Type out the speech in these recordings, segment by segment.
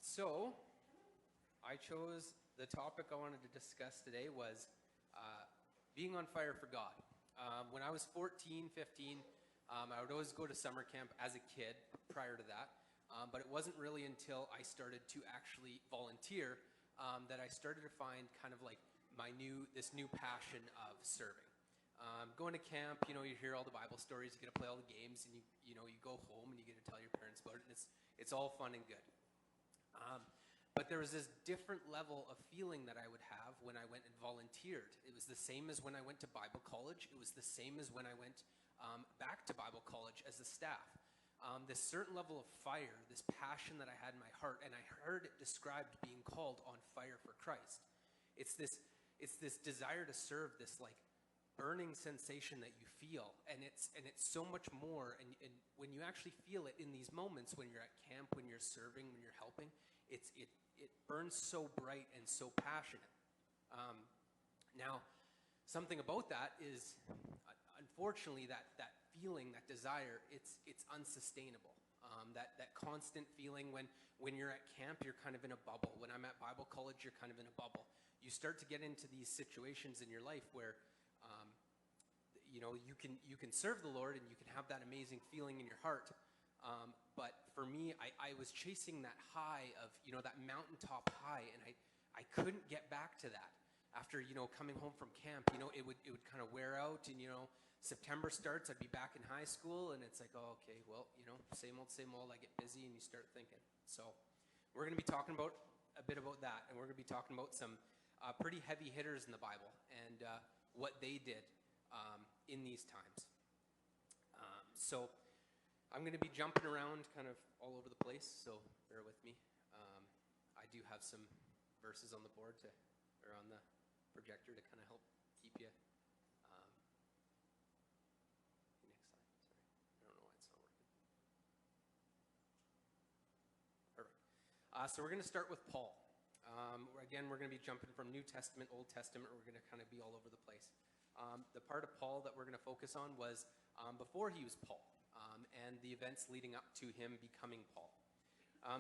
So I chose the topic I wanted to discuss today was being on fire for God. When I was 14, 15, I would always go to summer camp as a kid prior to that. But it wasn't really until I started to actually volunteer that I started to find kind of like this new passion of serving. Going to camp, you hear all the Bible stories, you get to play all the games, and you go home and you get to tell your parents about it, and it's all fun and good. But there was this different level of feeling that I would have when I went and volunteered. It was the same as when I went to Bible college. It was the same as when I went back to Bible college as a staff. This certain level of fire, this passion that I had in my heart, and I heard it described being called on fire for Christ. It's this desire to serve, this like burning sensation that you feel, and it's so much more. And when you actually feel it in these moments, when you're at camp, when you're serving, when you're helping, it burns so bright and so passionate. Now, something about that is, unfortunately, that feeling, that desire, it's unsustainable. That constant feeling when you're at camp, you're kind of in a bubble. When I'm at Bible college, you're kind of in a bubble. You start to get into these situations in your life where you can serve the Lord and you can have that amazing feeling in your heart. But for me, I was chasing that high of, that mountaintop high, and I couldn't get back to that. After, coming home from camp, it would kind of wear out, and, September starts, I'd be back in high school, and it's like, oh, okay, well, same old, I get busy, and you start thinking. So we're going to be talking about a bit about that, and we're going to be talking about some pretty heavy hitters in the Bible and what they did in these times. So I'm going to be jumping around kind of all over the place, so bear with me. I do have some verses on the board or on the projector to kind of help keep you. Next slide. Sorry, I don't know why it's not working. Perfect. So we're going to start with Paul. Again, we're going to be jumping from New Testament, Old Testament. We're going to kind of be all over the place. The part of Paul that we're going to focus on was before he was Paul, and the events leading up to him becoming Paul.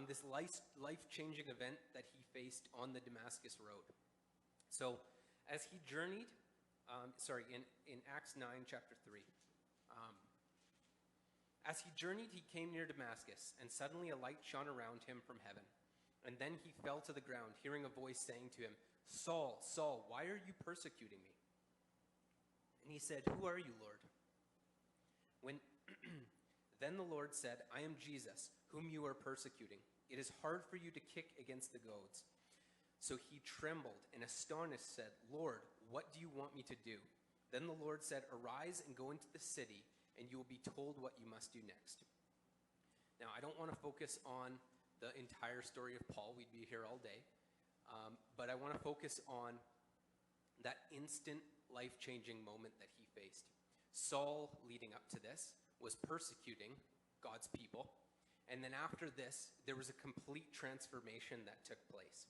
This life-changing event that he faced on the Damascus Road. So as he journeyed, in Acts 9, chapter 3, as he journeyed, he came near Damascus, and suddenly a light shone around him from heaven. And then he fell to the ground, hearing a voice saying to him, "Saul, Saul, why are you persecuting me?" And he said, "Who are you, Lord?" Then the Lord said, "I am Jesus, whom you are persecuting. It is hard for you to kick against the goads." So he trembled and astonished said, "Lord, what do you want me to do?" Then the Lord said, "Arise and go into the city, and you will be told what you must do next." Now, I don't want to focus on the entire story of Paul. We'd be here all day. But I want to focus on that instant life-changing moment that he faced. Saul, leading up to this, was persecuting God's people. And then after this, there was a complete transformation that took place.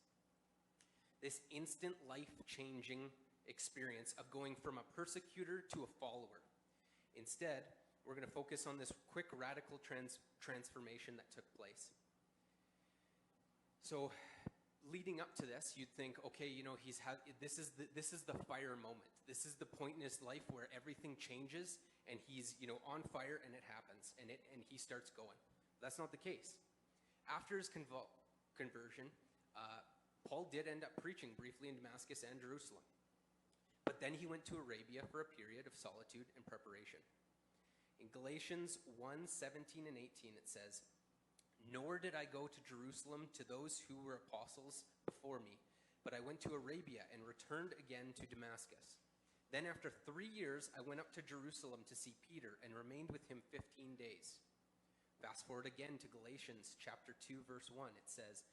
This instant life-changing experience of going from a persecutor to a follower. Instead, we're going to focus on this quick, radical transformation that took place. So, leading up to this, you'd think, okay, this is the fire moment. This is the point in his life where everything changes, and he's on fire, and it happens, and he starts going. That's not the case. After his conversion, Paul did end up preaching briefly in Damascus and Jerusalem. But then he went to Arabia for a period of solitude and preparation. In Galatians 1:17 and 18, it says, "Nor did I go to Jerusalem to those who were apostles before me, but I went to Arabia and returned again to Damascus. Then after 3 years, I went up to Jerusalem to see Peter and remained with him 15 days. Fast forward again to Galatians chapter 2, verse 1. It says,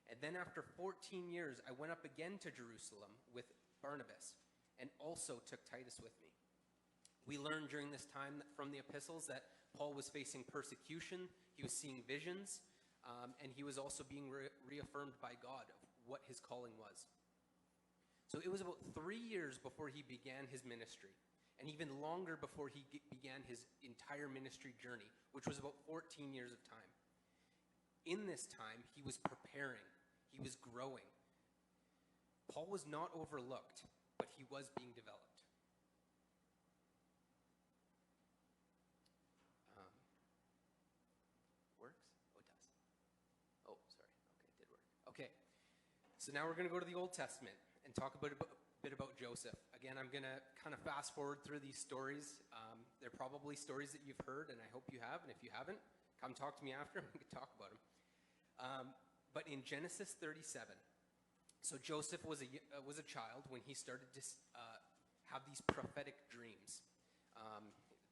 "And then after 14 years, I went up again to Jerusalem with Barnabas and also took Titus with me." We learned during this time from the epistles that Paul was facing persecution, he was seeing visions, and he was also being reaffirmed by God of what his calling was. So it was about 3 years before he began his ministry, and even longer before he began his entire ministry journey, which was about 14 years of time. In this time, he was preparing, he was growing. Paul was not overlooked, but he was being developed. Works? Oh, it does. Oh, sorry. Okay, it did work. Okay, so now we're going to go to the Old Testament and talk a bit about Joseph. Again, I'm going to kind of fast forward through these stories. They're probably stories that you've heard, and I hope you have. And if you haven't, come talk to me after, and we can talk about them. But in Genesis 37, so Joseph was a child when he started to have these prophetic dreams.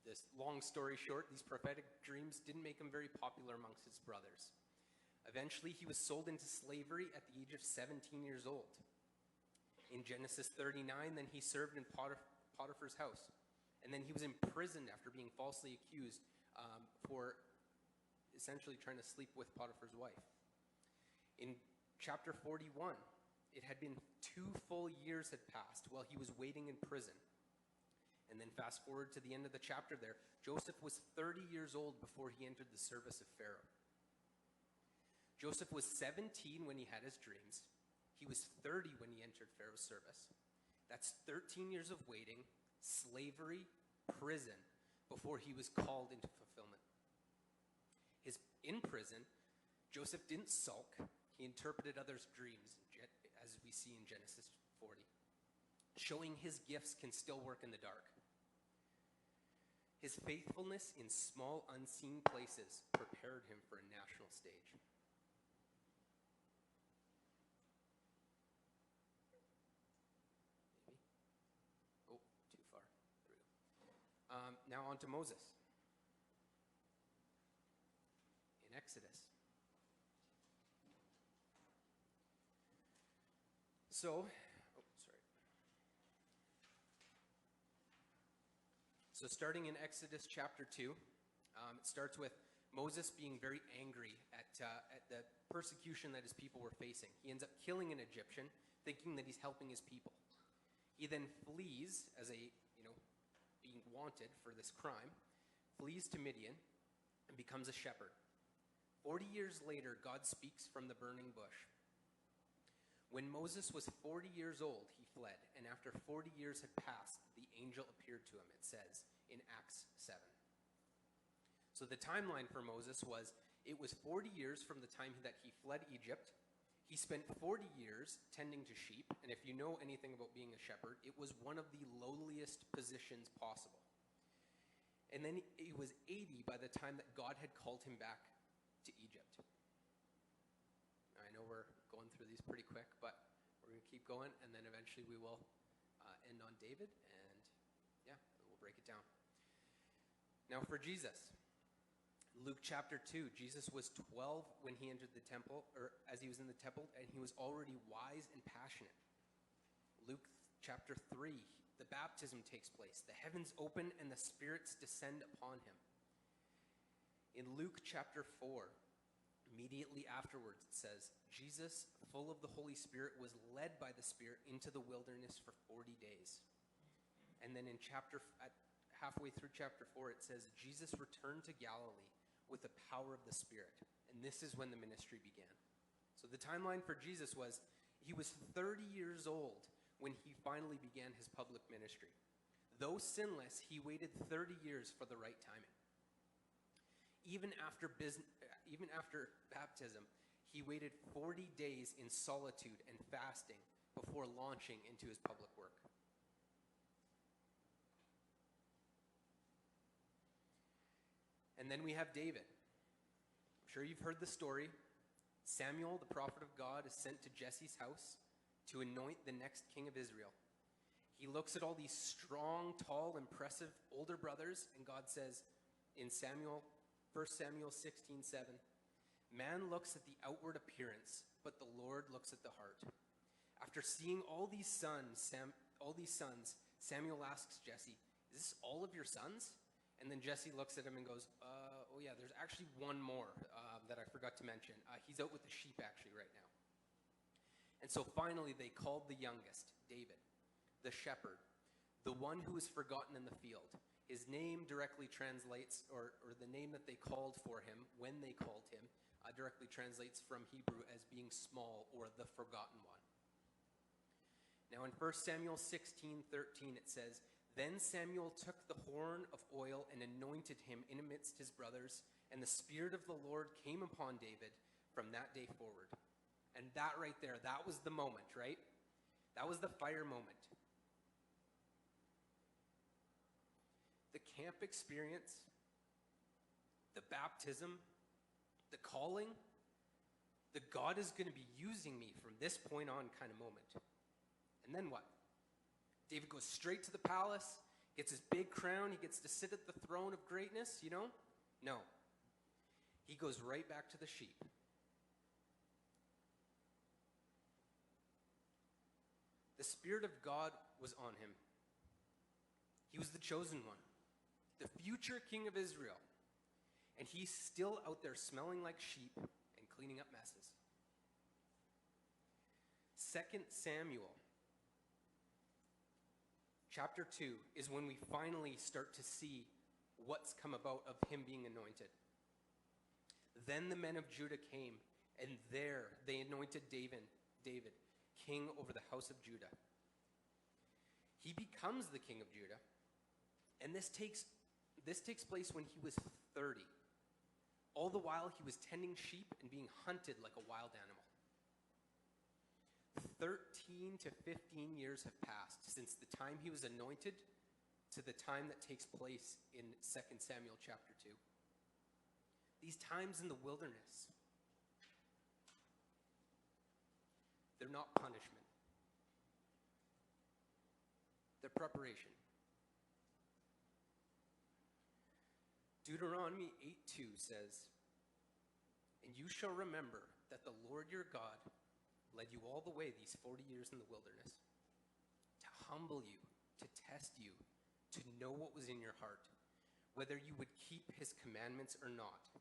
This long story short, these prophetic dreams didn't make him very popular amongst his brothers. Eventually, he was sold into slavery at the age of 17 years old. In Genesis 39, then he served in Potiphar's house. And then he was imprisoned after being falsely accused for essentially trying to sleep with Potiphar's wife. In chapter 41, it had been 2 full years had passed while he was waiting in prison. And then fast forward to the end of the chapter there, Joseph was 30 years old before he entered the service of Pharaoh. Joseph was 17 when he had his dreams. He was 30 when he entered Pharaoh's service. That's 13 years of waiting, slavery, prison, before he was called into fulfillment. In prison, Joseph didn't sulk. He interpreted others' dreams, as we see in Genesis 40, showing his gifts can still work in the dark. His faithfulness in small, unseen places prepared him for a national stage. Now on to Moses in Exodus. So starting in Exodus chapter 2, it starts with Moses being very angry at the persecution that his people were facing. He ends up killing an Egyptian, thinking that he's helping his people. He then flees as being wanted for this crime, flees to Midian, and becomes a shepherd. 40 years later, God speaks from the burning bush. When Moses was 40 years old, he fled, and after 40 years had passed, the angel appeared to him, it says, in Acts 7. So the timeline for Moses was, it was 40 years from the time that he fled Egypt. He spent 40 years tending to sheep, and if you know anything about being a shepherd, it was one of the lowliest positions possible. And then he was 80 by the time that God had called him back to Egypt. Now, I know we're going through these pretty quick, but we're going to keep going, and then eventually we will end on David, and yeah, we'll break it down. Now for Jesus. Luke chapter 2, Jesus was 12 when he entered the temple, or as he was in the temple, and he was already wise and passionate. Luke chapter 3, the baptism takes place. The heavens open and the spirits descend upon him. In Luke chapter 4, immediately afterwards, it says, Jesus, full of the Holy Spirit, was led by the Spirit into the wilderness for 40 days. And then halfway through chapter 4, it says, Jesus returned to Galilee with the power of the Spirit. And this is when the ministry began. So the timeline for Jesus was, he was 30 years old when he finally began his public ministry. Though sinless, he waited 30 years for the right timing. Even after baptism, he waited 40 days in solitude and fasting before launching into his public work. And then we have David. I'm sure you've heard the story. Samuel, the prophet of God, is sent to Jesse's house to anoint the next king of Israel. He looks at all these strong, tall, impressive older brothers, and God says in 1 Samuel 16:7, man looks at the outward appearance, but the Lord looks at the heart. After seeing all these sons, Samuel asks Jesse, is this all of your sons? And then Jesse looks at him and goes, oh yeah, there's actually one more that I forgot to mention. He's out with the sheep actually right now. And so finally they called the youngest, David, the shepherd, the one who was forgotten in the field. His name directly translates, or the name that they called for him when they called him, directly translates from Hebrew as being small or the forgotten one. Now in 1 Samuel 16:13 it says, "Then Samuel took the horn of oil and anointed him in amidst his brothers, and the Spirit of the Lord came upon David from that day forward." And that right there, that was the moment, right? That was the fire moment. The camp experience, the baptism, the calling, the God is going to be using me from this point on kind of moment. And then what? David goes straight to the palace, gets his big crown, he gets to sit at the throne of greatness, No. He goes right back to the sheep. The Spirit of God was on him. He was the chosen one, the future king of Israel. And he's still out there smelling like sheep and cleaning up messes. 2 Samuel chapter 2 is when we finally start to see what's come about of him being anointed. Then the men of Judah came, and there they anointed David, king over the house of Judah. He becomes the king of Judah, and this takes place when he was 30. All the while he was tending sheep and being hunted like a wild animal. 13 to 15 years have passed since the time he was anointed to the time that takes place in 2 Samuel chapter 2. These times in the wilderness, they're not punishment. They're preparation. Deuteronomy 8:2 says, "And you shall remember that the Lord your God led you all the way these 40 years in the wilderness, to humble you, to test you, to know what was in your heart, whether you would keep his commandments or not."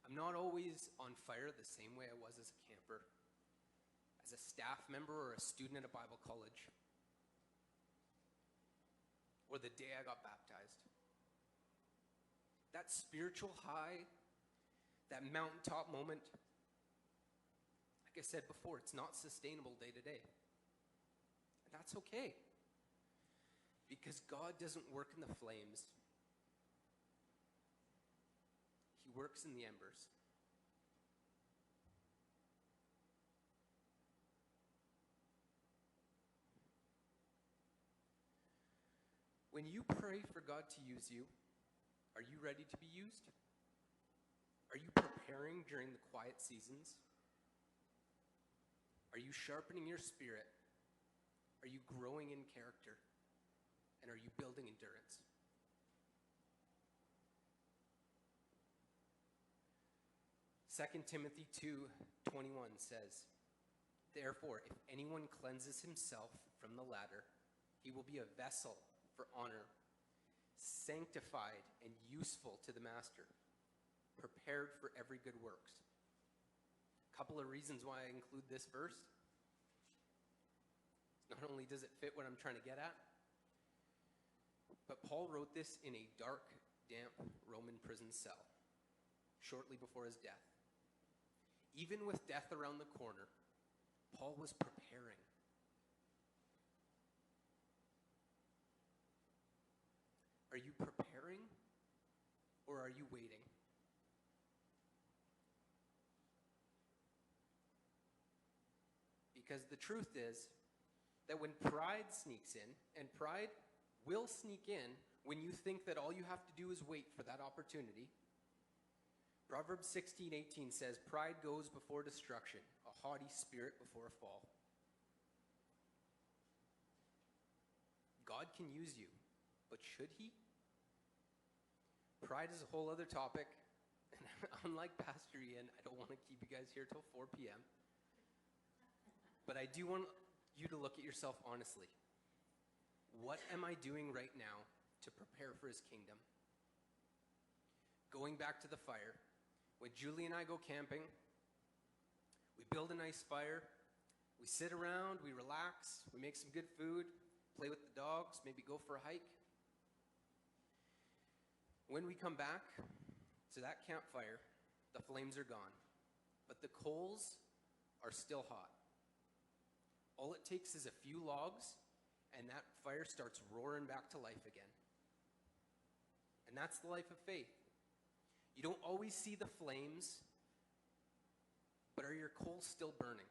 I'm not always on fire the same way I was as a camper, as a staff member or a student at a Bible college, or the day I got baptized. That spiritual high, that mountaintop moment, like I said before, it's not sustainable day to day. And that's okay. Because God doesn't work in the flames. He works in the embers. When you pray for God to use you, are you ready to be used? Are you preparing during the quiet seasons? Are you sharpening your spirit? Are you growing in character? And are you building endurance? Second Timothy 2:21 says, "Therefore, if anyone cleanses himself from the latter, he will be a vessel for honor, sanctified and useful to the master, prepared for every good works." A couple of reasons why I include this verse. Not only does it fit what I'm trying to get at, but Paul wrote this in a dark, damp Roman prison cell shortly before his death. Even with death around the corner, Paul was preparing. Are you preparing or are you waiting? Because the truth is that when pride sneaks in, and pride will sneak in when you think that all you have to do is wait for that opportunity. Proverbs 16:18 says, "Pride goes before destruction, a haughty spirit before a fall." God can use you, but should he? Pride is a whole other topic, and unlike Pastor Ian, I don't want to keep you guys here till 4 p.m. But I do want you to look at yourself honestly. What am I doing right now to prepare for his kingdom? Going back to the fire, when Julie and I go camping, we build a nice fire, we sit around, we relax, we make some good food, play with the dogs, maybe go for a hike. When we come back, So that campfire, the flames are gone, but the coals are still hot. All it takes is a few logs, and that fire starts roaring back to life again. And that's the life of faith. You don't always see the flames, but are your coals still burning?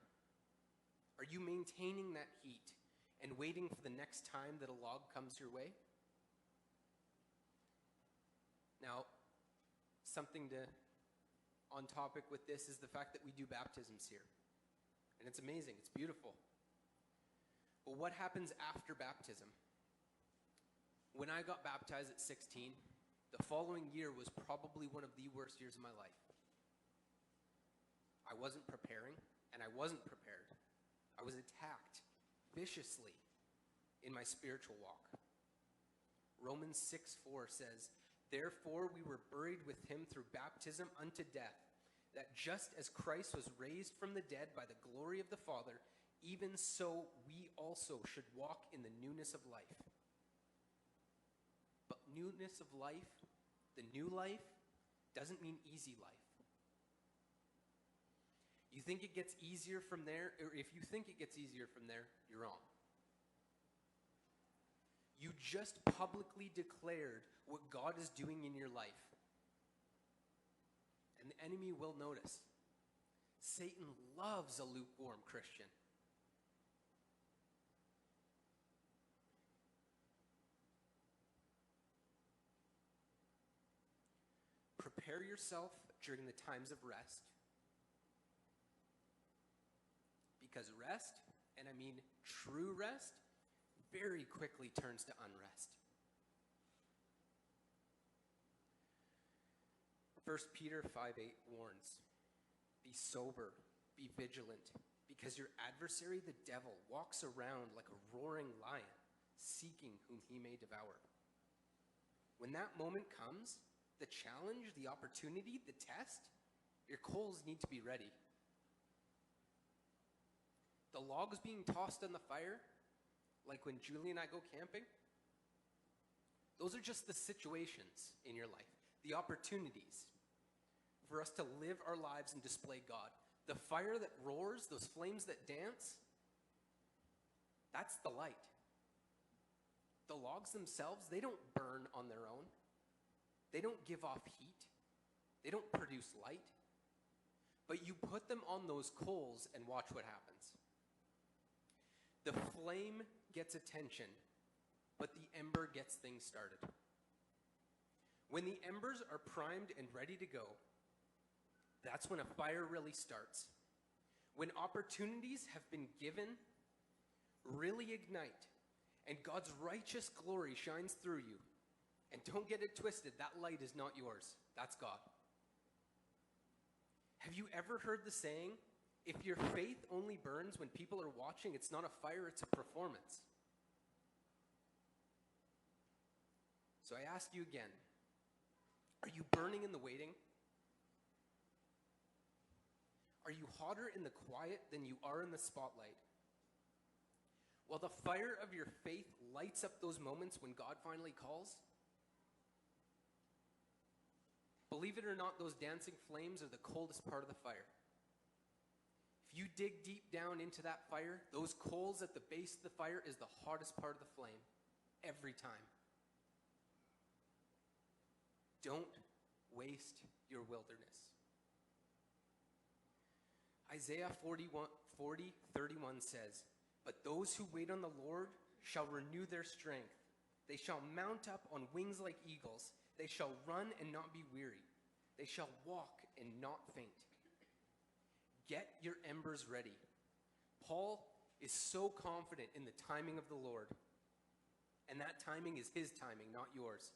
Are you maintaining that heat and waiting for the next time that a log comes your way? Now, something on topic with this is the fact that we do baptisms here. And it's amazing, it's beautiful. But what happens after baptism? When I got baptized at 16, the following year was probably one of the worst years of my life. I wasn't preparing, and I wasn't prepared. I was attacked viciously in my spiritual walk. Romans 6:4 says, "Therefore we were buried with him through baptism unto death, that just as Christ was raised from the dead by the glory of the Father, even so we also should walk in the newness of life." But newness of life, the new life, doesn't mean easy life. You think it gets easier from there, or if you think it gets easier from there, you're wrong. You just publicly declared what God is doing in your life. And the enemy will notice. Satan loves a lukewarm Christian. Prepare yourself during the times of rest. Because rest, and I mean true rest, very quickly turns to unrest. 1 Peter 5:8 warns, "Be sober, be vigilant, because your adversary, the devil, walks around like a roaring lion, seeking whom he may devour." When that moment comes, the challenge, the opportunity, the test, your coals need to be ready. The logs being tossed on the fire, like when Julie and I go camping, those are just the situations in your life, the opportunities for us to live our lives and display God. The fire that roars, those flames that dance, that's the light. The logs themselves, they don't burn on their own. They don't give off heat. They don't produce light. But you put them on those coals and watch what happens. The flame gets attention, but the ember gets things started. When the embers are primed and ready to go, that's when a fire really starts. When opportunities have been given, really ignite, and God's righteous glory shines through you. And don't get it twisted, that light is not yours. That's God. Have you ever heard the saying, if your faith only burns when people are watching, it's not a fire, it's a performance? So I ask you again, are you burning in the waiting? Are you hotter in the quiet than you are in the spotlight? While the fire of your faith lights up those moments when God finally calls, believe it or not, those dancing flames are the coldest part of the fire. If you dig deep down into that fire, those coals at the base of the fire is the hottest part of the flame, every time. Don't waste your wilderness. Isaiah 40:31 says, "But those who wait on the Lord shall renew their strength. They shall mount up on wings like eagles. They shall run and not be weary. They shall walk and not faint." Get your embers ready. Paul is so confident in the timing of the Lord. And that timing is his timing, not yours.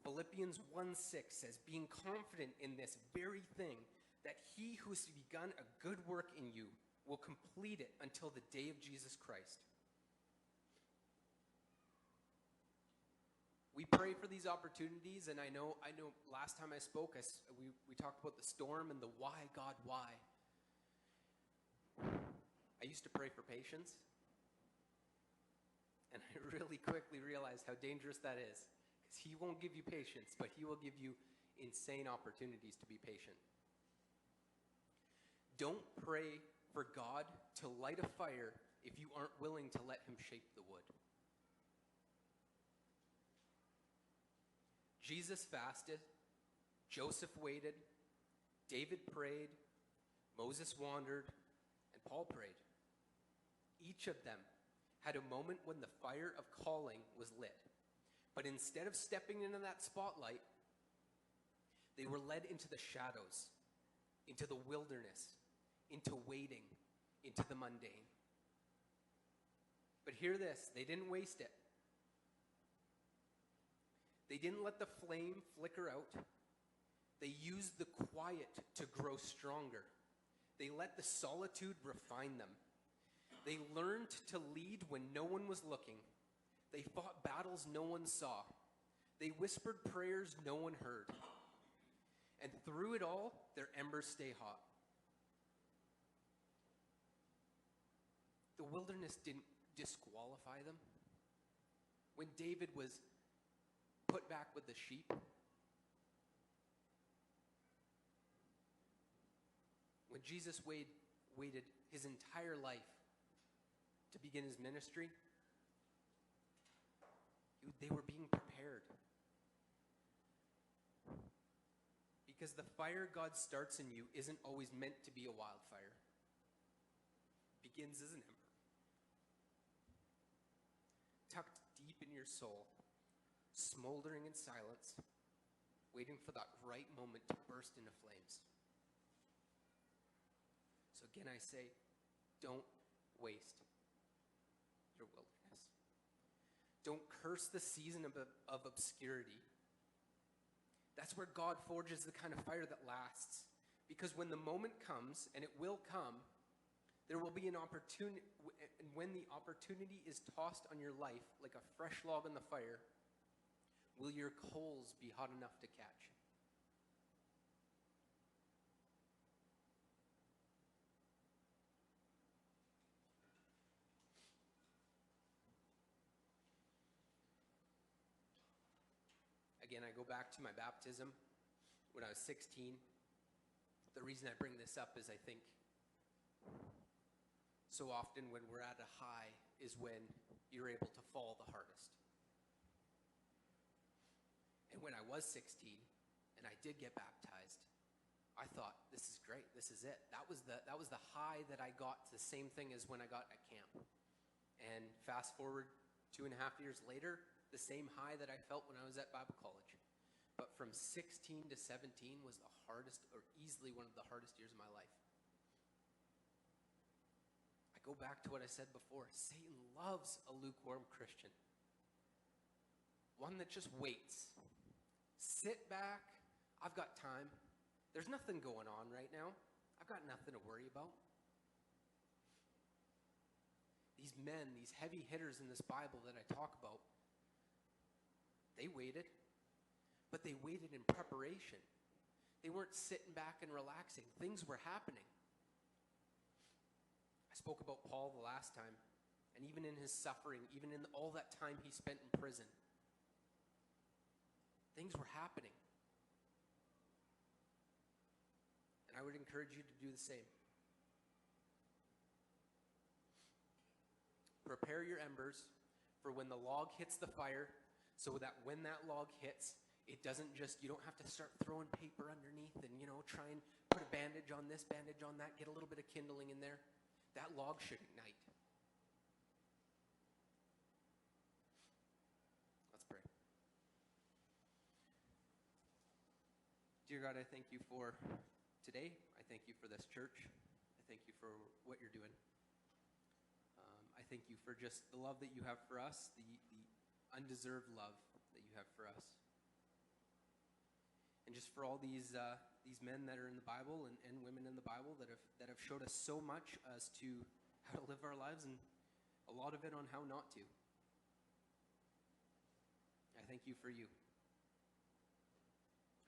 Philippians 1:6 says, "Being confident in this very thing, that he who has begun a good work in you will complete it until the day of Jesus Christ." We pray for these opportunities, and I know last time I spoke, we talked about the storm and the why, God, why. I used to pray for patience, and I really quickly realized how dangerous that is, because he won't give you patience, but he will give you insane opportunities to be patient. Don't pray for God to light a fire if you aren't willing to let him shape the wood. Jesus fasted, Joseph waited, David prayed, Moses wandered, and Paul prayed. Each of them had a moment when the fire of calling was lit. But instead of stepping into that spotlight, they were led into the shadows, into the wilderness, into waiting, into the mundane. But hear this, they didn't waste it. They didn't let the flame flicker out. They used the quiet to grow stronger. They let the solitude refine them. They learned to lead when no one was looking. They fought battles no one saw. They whispered prayers no one heard. And through it all, their embers stay hot. The wilderness didn't disqualify them. When David was put back with the sheep, when Jesus waited his entire life to begin his ministry, they were being prepared. Because the fire God starts in you isn't always meant to be a wildfire. It begins as an ember, tucked deep in your soul, smoldering in silence, waiting for that right moment to burst into flames. So again, I say, don't waste your wilderness. Don't curse the season of obscurity. That's where God forges the kind of fire that lasts. Because when the moment comes, and it will come, there will be an opportunity, and when the opportunity is tossed on your life like a fresh log on the fire, will your coals be hot enough to catch? Again, I go back to my baptism when I was 16. The reason I bring this up is I think so often when we're at a high is when you're able to fall the hardest. And when I was 16 and I did get baptized, I thought, this is great, this is it. That was the high that I got, the same thing as when I got at camp. And fast forward 2.5 years later, the same high that I felt when I was at Bible college. But from 16 to 17 was the hardest, or easily one of the hardest years of my life. I go back to what I said before. Satan loves a lukewarm Christian. One that just waits. Sit back. I've got time. There's nothing going on right now. I've got nothing to worry about. These men, these heavy hitters in this Bible that I talk about, they waited, but they waited in preparation. They weren't sitting back and relaxing. Things were happening. I spoke about Paul the last time, and even in his suffering, even in all that time he spent in prison, things were happening. And I would encourage you to do the same. Prepare your embers for when the log hits the fire, so that when that log hits, it doesn't just, you don't have to start throwing paper underneath and, try and put a bandage on this, bandage on that, get a little bit of kindling in there. That log should ignite. Let's pray. Dear God, I thank you for today. I thank you for this church. I thank you for what you're doing. I thank you for just the love that you have for us, the undeserved love that you have for us. And just for all these men that are in the Bible and women in the Bible that have showed us so much as to how to live our lives, and a lot of it on how not to. I thank you for you.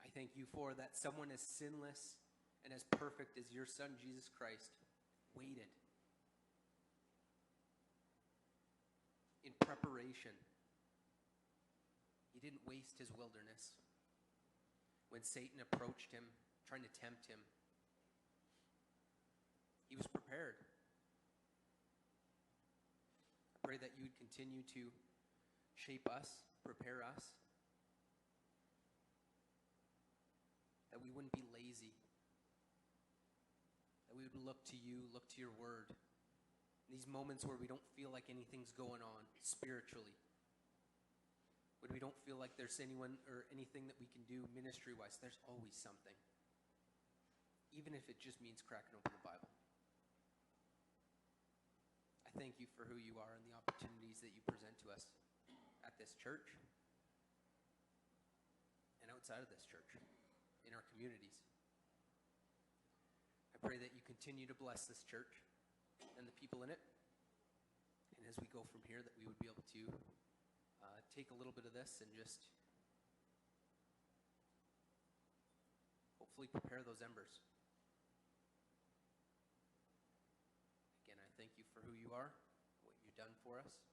I thank you for that someone as sinless and as perfect as your Son, Jesus Christ, waited in preparation. He didn't waste his wilderness. when Satan approached him, trying to tempt him, he was prepared. I pray that you would continue to shape us, prepare us, that we wouldn't be lazy, that we would look to you, look to your word. These moments where we don't feel like anything's going on spiritually, when we don't feel like there's anyone or anything that we can do ministry-wise, there's always something. Even if it just means cracking open the Bible. I thank you for who you are and the opportunities that you present to us at this church and outside of this church, in our communities. I pray that you continue to bless this church and the people in it. And as we go from here, that we would be able to take a little bit of this and just hopefully prepare those embers. Again, I thank you for who you are, what you've done for us.